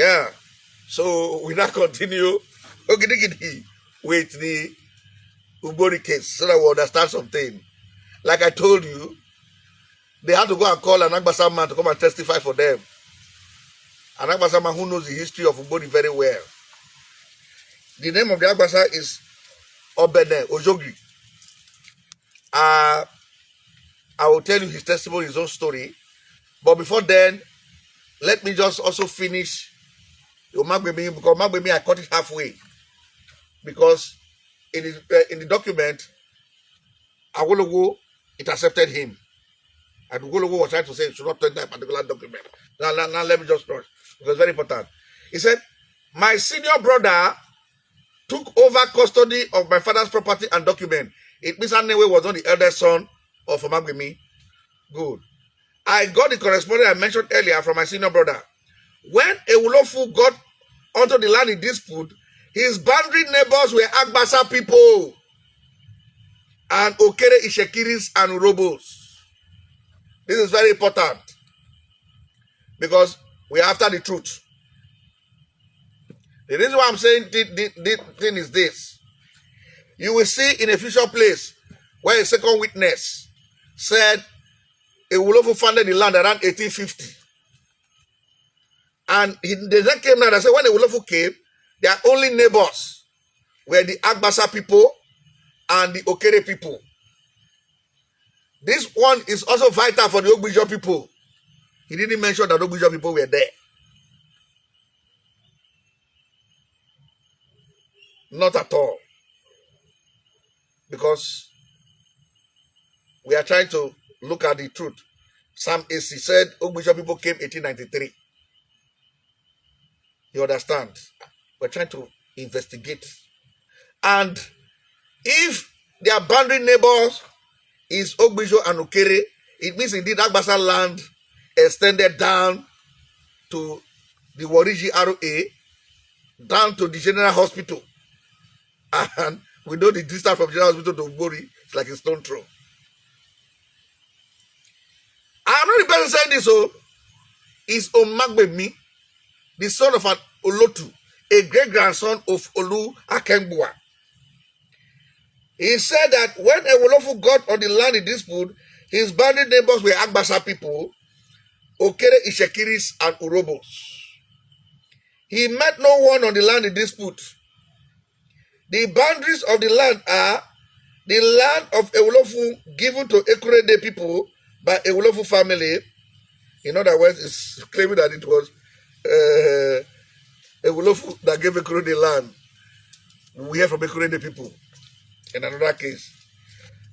Yeah. So we now continue with the Ugbori case so that we understand something. Like I told you, they had to go and call an Agbassa man to come and testify for them. An Agbassa man who knows the history of Ugbori very well. The name of the Agbassa is Obene Ojogri. I will tell you his testimony, his own story. But before then, let me just also finish Magbemi, because Magbemi I cut it halfway. Because in the document, Awolowo, it accepted him. And Awolowo was trying to say it should not turn that particular document. Now let me just touch, because it's very important. He said, my senior brother took over custody of my father's property and document. It means Anewe was not the eldest son of Magbemi. Good. I got the correspondence I mentioned earlier from my senior brother. When Ewulofu got onto the land in dispute, his boundary neighbors were Agbassa people and Okere Ishekiris and Urobos. This is very important because we are after the truth. The reason why I'm saying the thing is this. You will see in a future place where a second witness said Ewulofu founded the land around 1850. And they then came now and said when Ewulofu came, their only neighbors were the Agbassa people and the Okere people. This one is also vital for the Ogbijo people. He didn't mention that Ogbijo people were there. Not at all. Because we are trying to look at the truth. Sam AC said Ogbijo people came 1893. You understand? We're trying to investigate. And if their boundary neighbors is Ogbijo and Okere, it means indeed Agbassa land extended down to the Wariji ROA, down to the General Hospital. And we know the distance from General Hospital to Ugbori is like a stone throw. I'm not the person saying this, so it's Omagbemi, the son of an Olotu, a great-grandson of Olu Akengbuwa. He said that when Ewulofu got on the land in dispute, his boundary neighbors were Agbassa people, Okere Ishekiris and Urobos. He met no one on the land in dispute. The boundaries of the land are the land of Ewulofu given to Ekurede people by Ewulofu family. In other words, it's claiming that it was Ewulofu that gave Ekurede land. We hear from Ekurede people. In another case,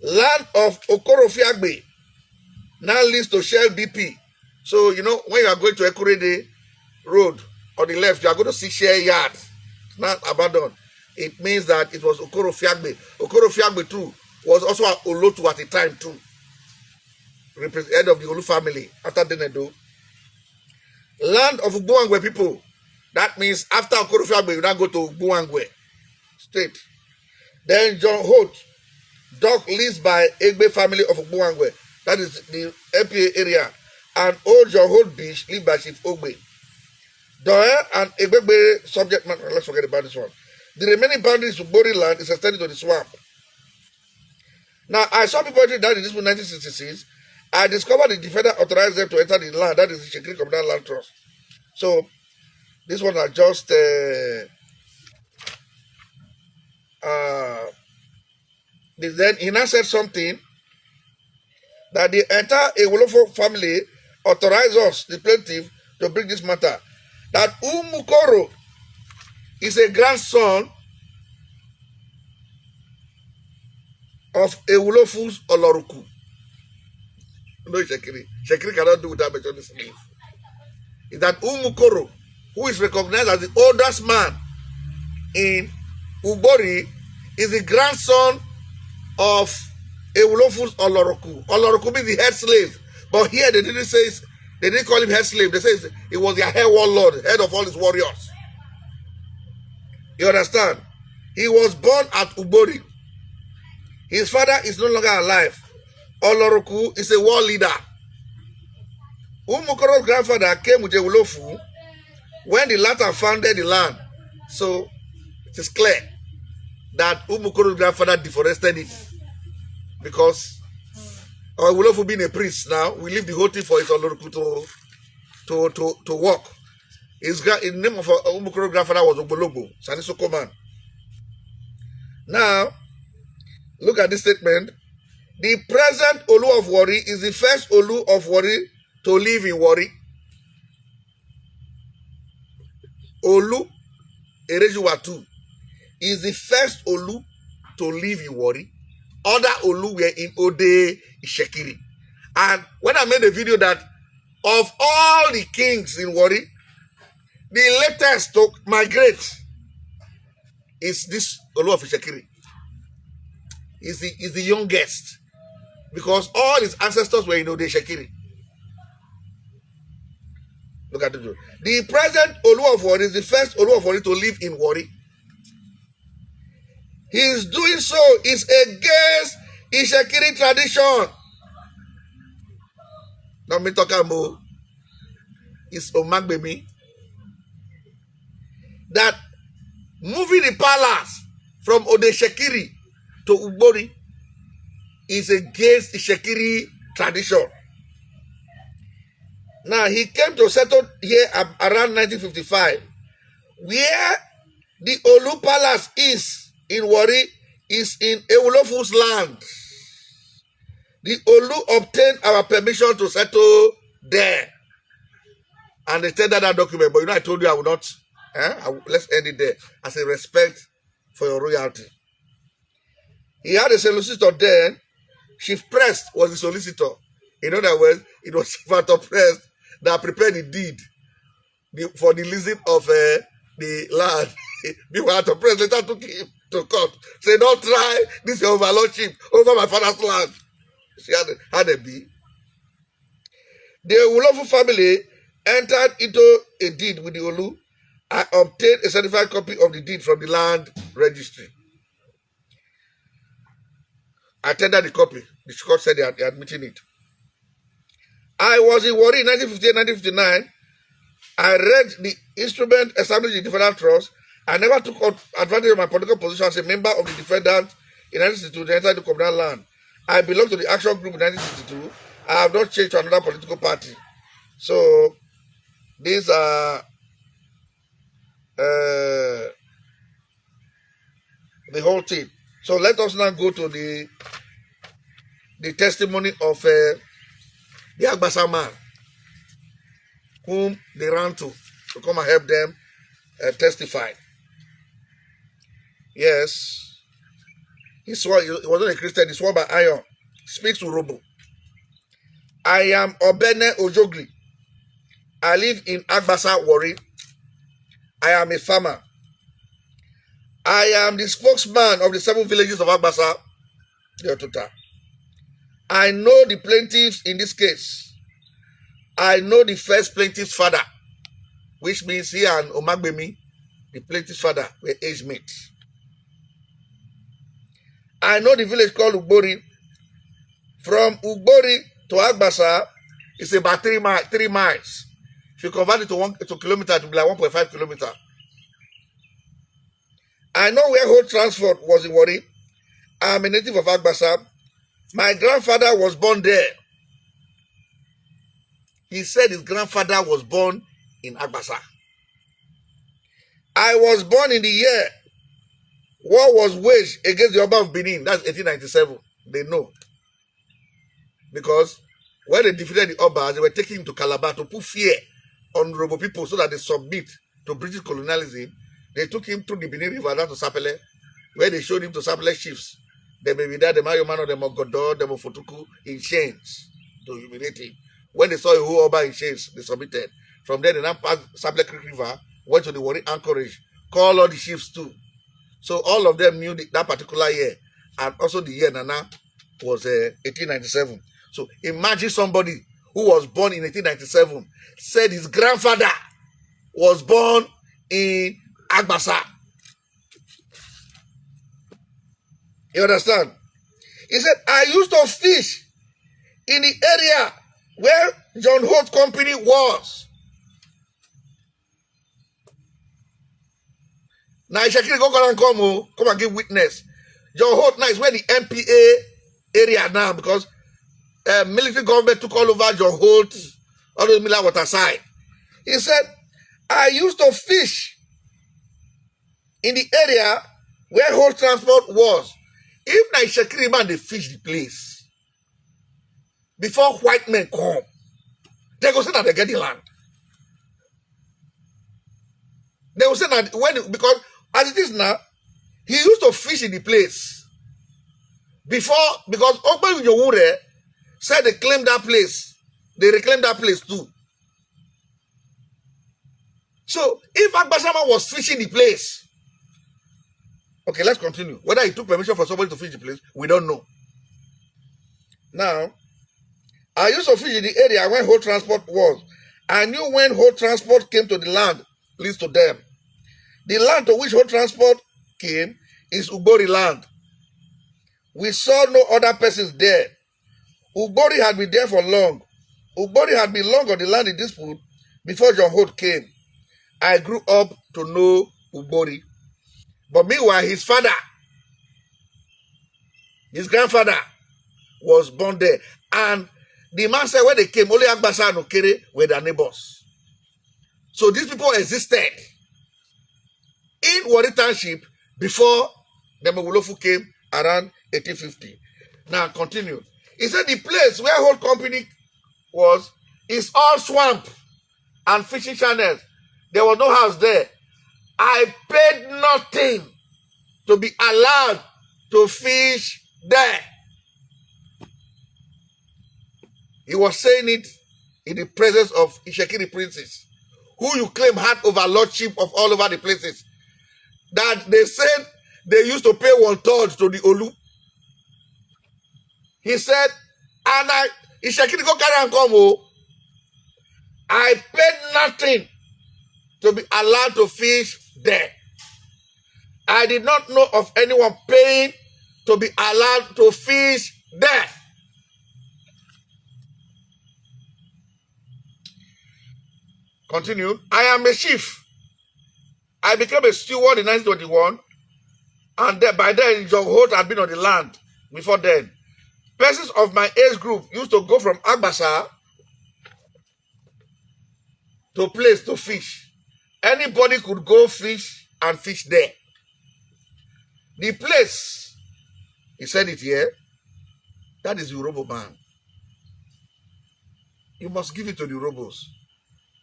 land of Okorofiagbe now leads to Shell BP. So, you know, when you are going to Ekurede Road on the left, you are going to see Shell Yard. It's not abandoned. It means that it was Okorofiagbe. Okorofiagbe too was also an Olotu at the time too. Head of the Olu family after Denedo. Land of Ugbuangwe people. That means after Okorofiagbe, you now go to Ugbuangwe. Straight. Then John Holt, dock leased by Egbe family of Ugbuangwe. That is the MPA area. And Old John Holt Beach, lived by Chief Ogbe. Doe and Egbe subject matter. Let's forget about this one. The remaining boundaries of Ugbori land is extended to the swamp. Now, I saw people that in this 1966. I discovered the defender authorized them to enter the land. That is the Shekiri Communal Land Trust. So, this one are just then he now said something that the entire Ewulofu family authorized us, the plaintiff, to bring this matter. That Umukoro is a grandson of Ewulofu's Oloruku. No, Shekiri. Shekiri cannot do without mentioning his name. Is that Umukoro, who is recognized as the oldest man in Ugbori, is the grandson of Ewulofu's Oloruku. Oloruku means the head slave. But here they didn't call him head slave. They say he was their head warlord, head of all his warriors. You understand? He was born at Ugbori. His father is no longer alive. Oloruku is a war leader. Umukoro's grandfather came with Ewulofu when the latter founded the land. So it is clear that Umukoro's grandfather deforested it because our Wolofu being a priest now, we leave the whole thing for his Oloruku to work. The name of Umukoro's grandfather was Ogbologbo, Sanisoko man. Now, look at this statement. The present Olu of Warri is the first Olu of Warri to live in Warri. Olu Erejuwatu is the first Olu to live in Warri. Other Olu were in Ode Ishekiri. And when I made a video that of all the kings in Warri, the latest to migrate is this Olu of Ishekiri. Is the youngest. Because all his ancestors were in Ode Ishekiri. Look at it. The present Olu of Warri is the first Olu of Warri to live in Warri. His doing so is against Ishekiri tradition. Now me talking about is Omagbemi. That moving the palace from Ode Ishekiri to Ugbori is against Ishekiri tradition. Now, he came to settle here around 1955, where the Olu Palace is in Warri is in Ewulofu's land. The Olu obtained our permission to settle there. And they tendered that document, but I told you I would not. Let's end it there as a respect for your royalty. He had a solicitor then. Chief Prest was the solicitor. In other words, it was Chief Prest that prepared the deed for the leasing of the land. Before the Prest later took him to court. Say, don't try this your overlordship over my father's land. She had a bee. The Olofu family entered into a deed with the Olu. I obtained a certified copy of the deed from the land registry. I tendered the copy. The court said they are admitting it. I was in Warri in 1958-1959. I read the instrument established in the Federal Trust. I never took advantage of my political position as a member of the defendant in 1962 to enter the communal land. I belong to the Action Group in 1962. I have not changed to another political party. So, these are the whole thing. So, let us now go to the testimony of the Agbassa man, whom they ran to come and help them testify. Yes. He wasn't a Christian, he swore by iron. Speaks to Robo. I am Obene Ojogri. I live in Agbassa, Warri. I am a farmer. I am the spokesman of the 7 villages of Agbassa, the Otuta. I know the plaintiffs in this case. I know the first plaintiff's father, which means he and Omagbemi, the plaintiff's father, were age mates. I know the village called Ugbori. From Ugbori to Agbassa, it's about 3 miles. If you convert it to kilometer, it will be like 1.5 kilometers. I know where whole transport was in Warri. I'm a native of Agbassa. My grandfather was born there. He said his grandfather was born in Agbassa. I was born in the year war was waged against the Oba of Benin. That's 1897. They know. Because when they defeated the Oba, they were taking him to Calabar to put fear on Robo people so that they submit to British colonialism. They took him through the Benin River down to Sapele, where they showed him to Sapele chiefs. They may be there, the Mayomano, the Mogodo, the Mofotuku in chains to humiliate him. When they saw a whole Oba in chains, they submitted. From there, they now passed Sapele Creek River, went to the Warri anchorage, called all the chiefs too. So all of them knew that particular year. And also the year Nana was 1897. So imagine somebody who was born in 1897 said his grandfather was born in Agbassa. You understand? He said, I used to fish in the area where John Holt Company was. Now Ishakiri go and come and give witness. Your whole now is where the MPA area now because military government took all over your whole all the Miller water side. He said, I used to fish in the area where whole transport was. If na Ishakiri man they fish the place before white men come, they go say that they get the land. They will say that because as it is now, he used to fish in the place before because Ugbori Imuere said they claimed that place, they reclaimed that place too. So if Agbassa was fishing the place, okay, let's continue. Whether he took permission for somebody to fish the place, we don't know. Now, I used to fish in the area when whole transport was. I knew when whole transport came to the land, leads to them. The land to which whole transport came is Ugbori land. We saw no other persons there. Ugbori had been there for long. Ugbori had been long on the land in dispute before John Holt came. I grew up to know Ugbori. But meanwhile, his father, his grandfather, was born there. And the man said when they came, only Agbassa and Okere were their neighbors. So these people existed in Warri Township before the Mewolofu came around 1850. Now continue. He said the place where whole company was is all swamp and fishing channels. There was no house there. I paid nothing to be allowed to fish there. He was saying it in the presence of Ishakiri princes, who you claim had overlordship of all over the places. That they said they used to pay 1/3 to the Olu. He said, and Ishakiri go carry and come, I paid nothing to be allowed to fish there. I did not know of anyone paying to be allowed to fish there. Continue. I am a chief. I became a steward in 1921, and by then John Holt had been on the land before then. Persons of my age group used to go from Agbassa to place to fish. Anybody could go fish and fish there. The place, he said it here, that is the Urobo man. You must give it to the Urobos.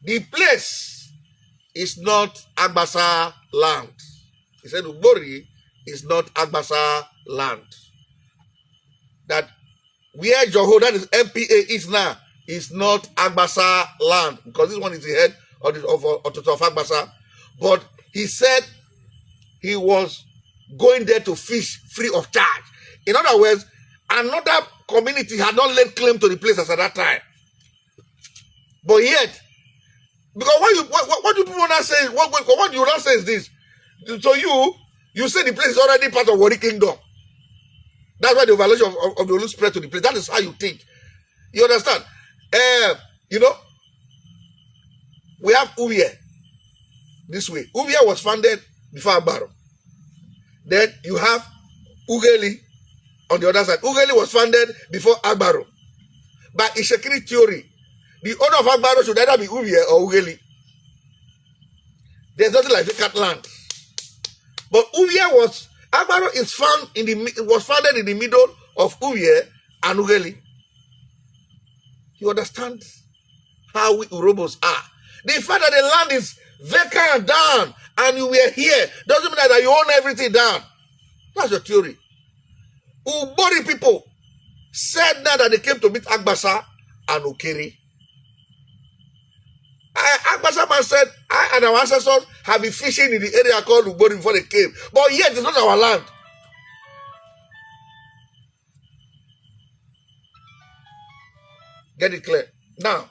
The place is not Agbassa land. He said Ugbori is not Agbassa land. That where Joho, that is MPA is now, is not Agbassa land. Because this one is the head of Agbassa. But he said he was going there to fish free of charge. In other words, another community had not laid claim to the place as at that time. But yet, because what do people not say? What you not say is this. So you say the place is already part of Warri Kingdom. That's why the violation of the Olu spread to the place. That is how you think. You understand? We have Uwie this way. Uwie was founded before Agbaro. Then you have Ugeli on the other side. Ugeli was founded before Agbaro. By Ishakiri theory, the owner of Agbaro should either be Uwie or Ugeli. There's nothing like vacant land. But Agbaro was founded in the middle of Uwie and Ugeli. You understand how we Urobos are. The fact that the land is vacant down and you were here doesn't mean that you own everything down. That's your theory. Ugbori people said now that they came to meet Agbassa and Okere. Agbassa man said, I and our ancestors have been fishing in the area called Ugbori before they came. But yet it's not our land. Get it clear. Now,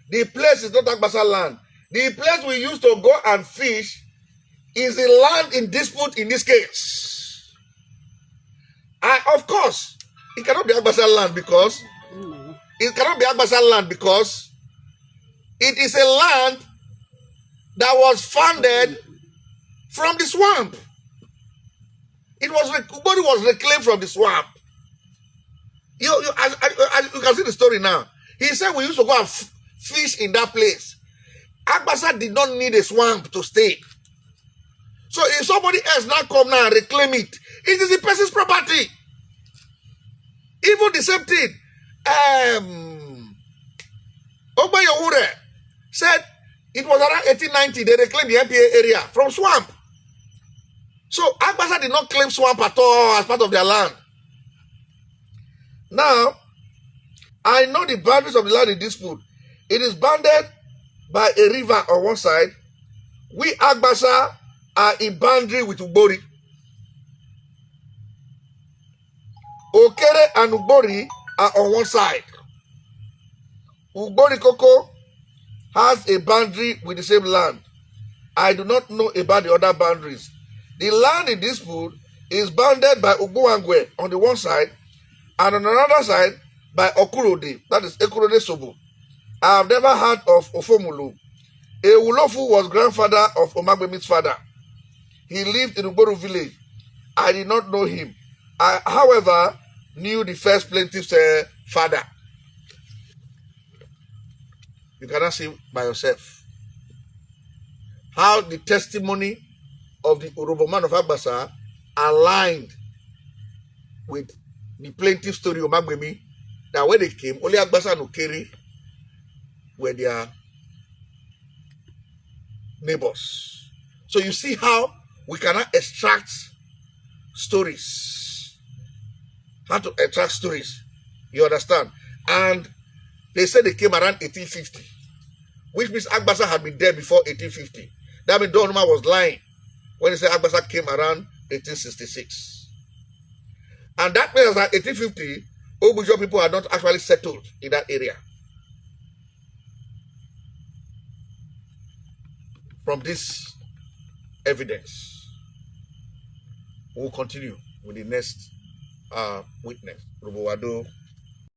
the place is not Agbassa land. The place we used to go and fish is the land in dispute in this case. Of course, it cannot be Agbassa land because It cannot be Agbassa land because it is a land that was founded from the swamp. Ugbori was reclaimed from the swamp. As you can see the story now. He said we used to go and fish in that place. Agbassa did not need a swamp to stay. So if somebody else now come now and reclaim it, it is the person's property. Even the same thing. Ejiro Imuere said it was around 1890 they reclaimed the MPA area from swamp. So Agbassa did not claim swamp at all as part of their land. Now, I know the boundaries of the land in dispute. It is bounded by a river on one side. We Agbassa are in boundary with Ugbori. Okere and Ugbori are on one side. Ugbori Koko has a boundary with the same land. I do not know about the other boundaries. The land in dispute is bounded by Ugbori on the one side and on another side by Okurode, that is Ekurode Sobo. I have never heard of Ofomulu. Ewulofu was grandfather of Omagbemi's father. He lived in Ugbori village. I did not know him. I, however, knew the first plaintiff's father. You cannot see by yourself how the testimony of the Urobo man of Agbassa aligned with the plaintiff story of Omagbemi, that when they came, only Agbassa and Okere were their neighbors. So you see how we cannot extract stories. How to extract stories. You understand? And they said they came around 1850, which means Agbassa had been there before 1850. That means Don Numa was lying when he said Agbassa came around 1866. And that means that 1850, Obujo people are not actually settled in that area. From this evidence, we'll continue with the next witness, Rubowado